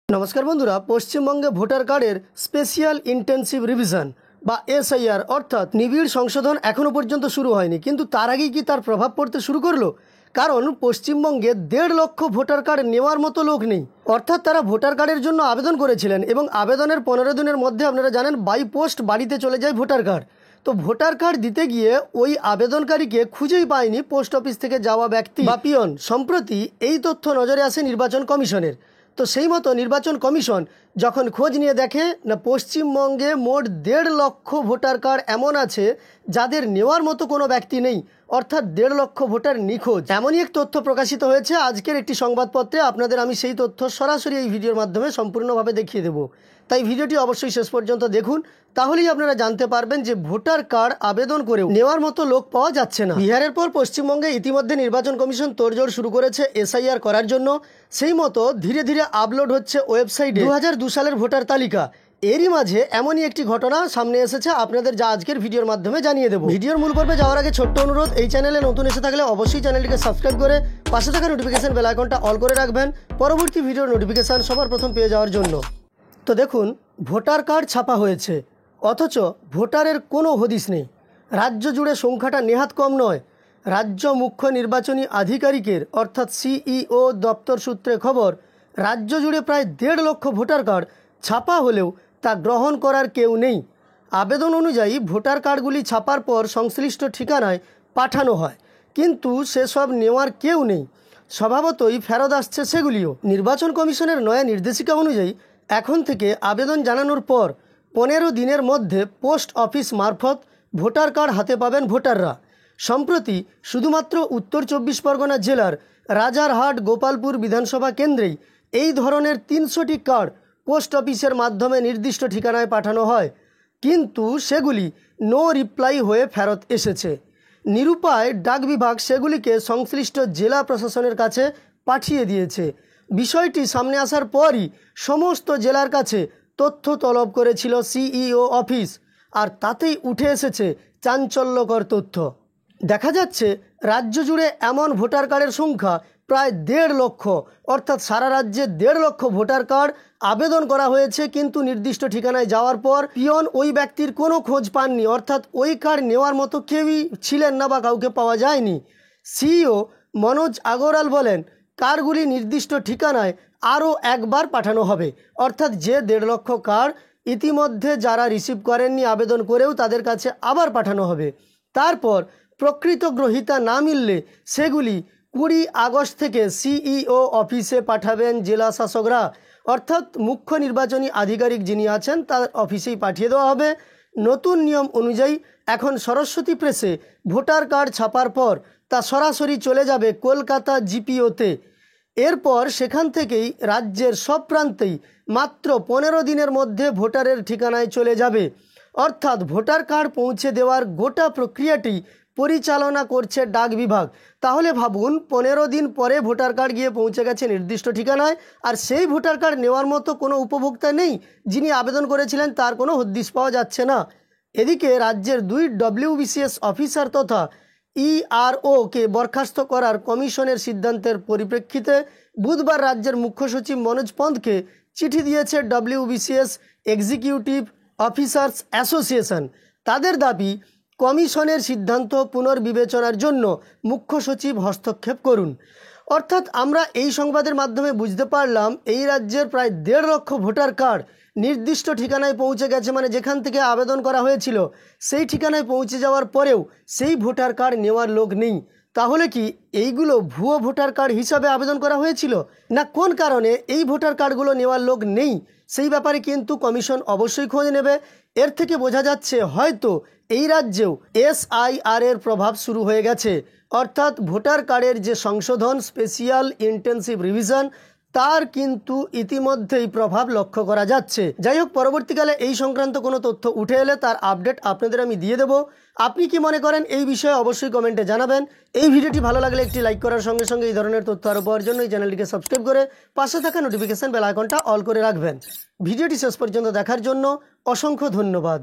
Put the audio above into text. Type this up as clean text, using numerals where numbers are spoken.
নমস্কার বন্ধুরা, পশ্চিমবঙ্গে ভোটার কার্ডের স্পেশাল ইন্টেন্সিভ রিভিশন বা এসআইআর অর্থাৎ নিবিড় সংশোধন এখনও পর্যন্ত শুরু হয়নি, কিন্তু তার আগেই কি তার প্রভাব পড়তে শুরু করলো? কারণ পশ্চিমবঙ্গে 1.5 লক্ষ ভোটার কার্ড নেওয়ার মতো লোক নেই। অর্থাৎ তারা ভোটার কার্ডের জন্য আবেদন করেছিলেন এবং আবেদনের 15 দিনের মধ্যে আপনারা জানেন বাই পোস্ট বাড়িতে চলে যায় ভোটার কার্ড। তো ভোটার কার্ড দিতে গিয়ে ওই আবেদনকারীকে খুঁজেই পায়নি পোস্ট অফিস থেকে যাওয়া ব্যক্তি বা পিয়ন। সম্প্রতি এই তথ্য নজরে আসে নির্বাচন কমিশনের। তো সেই মতো নির্বাচন কমিশন যখন খোঁজ নিয়ে দেখে না পশ্চিমবঙ্গে মোট 1.5 লক্ষ ভোটার কার্ড এমন আছে যাদের নেওয়ার মতো কোনো ব্যক্তি নেই, অর্থাৎ 1.5 লক্ষ ভোটার নিখোঁজ। এমনই এক তথ্য প্রকাশিত হয়েছে আজকের একটি সংবাদপত্রে। আপনাদের আমি সেই তথ্য সরাসরি এই ভিডিওর মাধ্যমে সম্পূর্ণভাবে দেখিয়ে দেব, তাই ভিডিওটি অবশ্যই শেষ পর্যন্ত দেখুন, তাহলেই আপনারা জানতে পারবেন যে ভোটার কার্ড আবেদন করেও নেওয়ার মতো লোক পাওয়া যাচ্ছে না। বিহারের পর পশ্চিমবঙ্গে ইতিমধ্যে নির্বাচন কমিশন তোড়জোড় শুরু করেছে এসআইআর করার জন্য। সেই মতো ধীরে ধীরে আপলোড হচ্ছে ওয়েবসাইটে 2002 সালের ভোটার তালিকা। এরই মাঝে এমনই একটি ঘটনা সামনে এসেছে, আপনাদের যা আজকের ভিডিওর মাধ্যমে জানিয়ে দেবো। ভিডিওর মূল পর্বে যাওয়ার আগে ছোট্ট অনুরোধ, এই চ্যানেলে নতুন এসে থাকলে অবশ্যই চ্যানেলটিকে সাবস্ক্রাইব করে পাশে থাকা নোটিফিকেশন বেল আইকনটা অল করে রাখবেন পরবর্তী ভিডিওর নোটিফিকেশান সবার প্রথম পেয়ে যাওয়ার জন্য। তো দেখুন, ভোটার কার্ড ছাপা হয়েছে অথচ ভোটারের কোনো হদিশ নেই। রাজ্য জুড়ে সংখ্যাটা নেহাত কম নয়। রাজ্য মুখ্য নির্বাচনী আধিকারিকের অর্থাৎ সিইও দপ্তর সূত্রে খবর, রাজ্য জুড়ে প্রায় 1.5 লক্ষ ভোটার কার্ড ছাপা হলেও তা গ্রহণ করার কেউ নেই। আবেদন অনুযায়ী ভোটার কার্ডগুলি ছাপার পর সংশ্লিষ্ট ঠিকানায় পাঠানো হয়, কিন্তু সেসব নেওয়ার কেউ নেই। স্বভাবতই ফেরত আসছে সেগুলিও। নির্বাচন কমিশনের নয়া নির্দেশিকা অনুযায়ী এখন থেকে আবেদন জানানোর পর 15 দিনের মধ্যে পোস্ট অফিস মারফত ভোটার কার্ড হাতে পাবেন ভোটাররা। সম্প্রতি শুধুমাত্র উত্তর 24 পরগনা জেলার রাজারহাট গোপালপুর বিধানসভা কেন্দ্রেই এই ধরনের 300টি কার্ড পোস্ট অফিসের মাধ্যমে নির্দিষ্ট ঠিকানায় পাঠানো হয়, কিন্তু সেগুলি নো রিপ্লাই হয়ে ফেরত এসেছে। নিরুপায় ডাক বিভাগ সেগুলিকে সংশ্লিষ্ট জেলা প্রশাসনের কাছে পাঠিয়ে দিয়েছে। বিষয়টি সামনে আসার পরই সমস্ত জেলার কাছে তথ্য তলব করেছিল সিইও অফিস, আর তাতেই উঠে এসেছে চাঞ্চল্যকর তথ্য। দেখা যাচ্ছে রাজ্য জুড়ে এমন ভোটার কার্ডের সংখ্যা প্রায় 1.5 লক্ষ, অর্থাৎ সারা রাজ্যে 1.5 লক্ষ ভোটার কার্ড আবেদন করা হয়েছে, কিন্তু নির্দিষ্ট ঠিকানায় যাওয়ার পর পিয়ন ওই ব্যক্তির কোনো খোঁজ পাননি, অর্থাৎ ওই কার্ড নেওয়ার মতো কেউই ছিলেন না বা কাউকে পাওয়া যায়নি। সিইও মনোজ আগরওয়াল বলেন, কার্ডগুলি নির্দিষ্ট ঠিকানায় আরও একবার পাঠানো হবে, অর্থাৎ যে 1.5 লক্ষ কার্ড ইতিমধ্যে যারা রিসিভ করেননি আবেদন করেও তাদের কাছে আবার পাঠানো হবে। তারপর প্রকৃত গ্রহীতা না মিললে সেগুলি 20 আগস্ট থেকে সিইও অফিসে পাঠাবেন জেলা শাসকরা, অর্থাৎ মুখ্য নির্বাচনী আধিকারিক যিনি আছেন তার অফিসেই পাঠিয়ে দেওয়া হবে। নতুন নিয়ম অনুযায়ী এখন সরস্বতী প্রেসে ভোটার কার্ড ছাপার পর তা সরাসরি চলে যাবে কলকাতা জিপিওতে। এরপর সেখান থেকেই রাজ্যের সব প্রান্তেই মাত্র 15 দিনের মধ্যে ভোটারের ঠিকানায় চলে যাবে। অর্থাৎ ভোটার কার্ড পৌঁছে দেওয়ার গোটা প্রক্রিয়াটি পরিচালনা করছে ডাক বিভাগ। তাহলে ভাবুন, 15 দিন পরে ভোটার কার্ড গিয়ে পৌঁছে গেছে নির্দিষ্ট ঠিকানায়, আর সেই ভোটার কার্ড নেওয়ার মতো কোনো উপভোক্তা নেই। যিনি আবেদন করেছিলেন তার কোনো হদিশ পাওয়া যাচ্ছে না। এদিকে রাজ্যের 2 ডব্লিউবিসিএস অফিসার তথা ইআরওকে বরখাস্ত করার কমিশনের সিদ্ধান্তের পরিপ্রেক্ষিতে বুধবার রাজ্যের মুখ্য সচিব মনোজ পন্তকে চিঠি দিয়েছে ডব্লিউবিসিএস এক্সিকিউটিভ অফিসার্স অ্যাসোসিয়েশন। তাদের দাবি, কমিশনের সিদ্ধান্ত পুনর্বিবেচনার জন্য মুখ্য সচিব হস্তক্ষেপ করুন। অর্থাৎ আমরা এই সংবাদের মাধ্যমে বুঝতে পারলাম এই রাজ্যের প্রায় 1.5 লক্ষ ভোটার কার্ড নির্দিষ্ট ঠিকানায় পৌঁছে গেছে, মানে যেখান থেকে আবেদন করা হয়েছিল সেই ঠিকানায় পৌঁছে যাওয়ার পরেও সেই ভোটার কার্ড নেওয়ার লোক নেই। তাহলে কি এইগুলো ভুয়ো ভোটার কার্ড হিসাবে আবেদন করা হয়েছিল, না কোন কারণে এই ভোটার কার্ডগুলো নেওয়ার লোক নেই সেই ব্যাপারে কিন্তু কমিশন অবশ্যই খোঁজ নেবে। এর থেকে বোঝা যাচ্ছে হয়তো এই রাজ্যেও এসআইআর এর প্রভাব শুরু হয়ে গেছে, অর্থাৎ ভোটার কার্ডের যে সংশোধন স্পেশাল ইন্টেন্সিভ রিভিশন তার কিন্তু ইতিমধ্যেই প্রভাব লক্ষ্য করা যাচ্ছে। যাই হোক, পরবর্তীকালে এই সংক্রান্ত কোনো তথ্য উঠে এলে তার আপডেট আপনাদের আমি দিয়ে দেবো। আপনি কি মনে করেন এই বিষয়ে অবশ্যই কমেন্টে জানাবেন। এই ভিডিওটি ভালো লাগলে একটি লাইক করার সঙ্গে সঙ্গে এই ধরনের তথ্য আরও পাওয়ার জন্য এই চ্যানেলটিকে সাবস্ক্রাইব করে পাশে থাকা নোটিফিকেশন বেল আইকনটা অল করে রাখবেন। ভিডিওটি শেষ পর্যন্ত দেখার জন্য অসংখ্য ধন্যবাদ।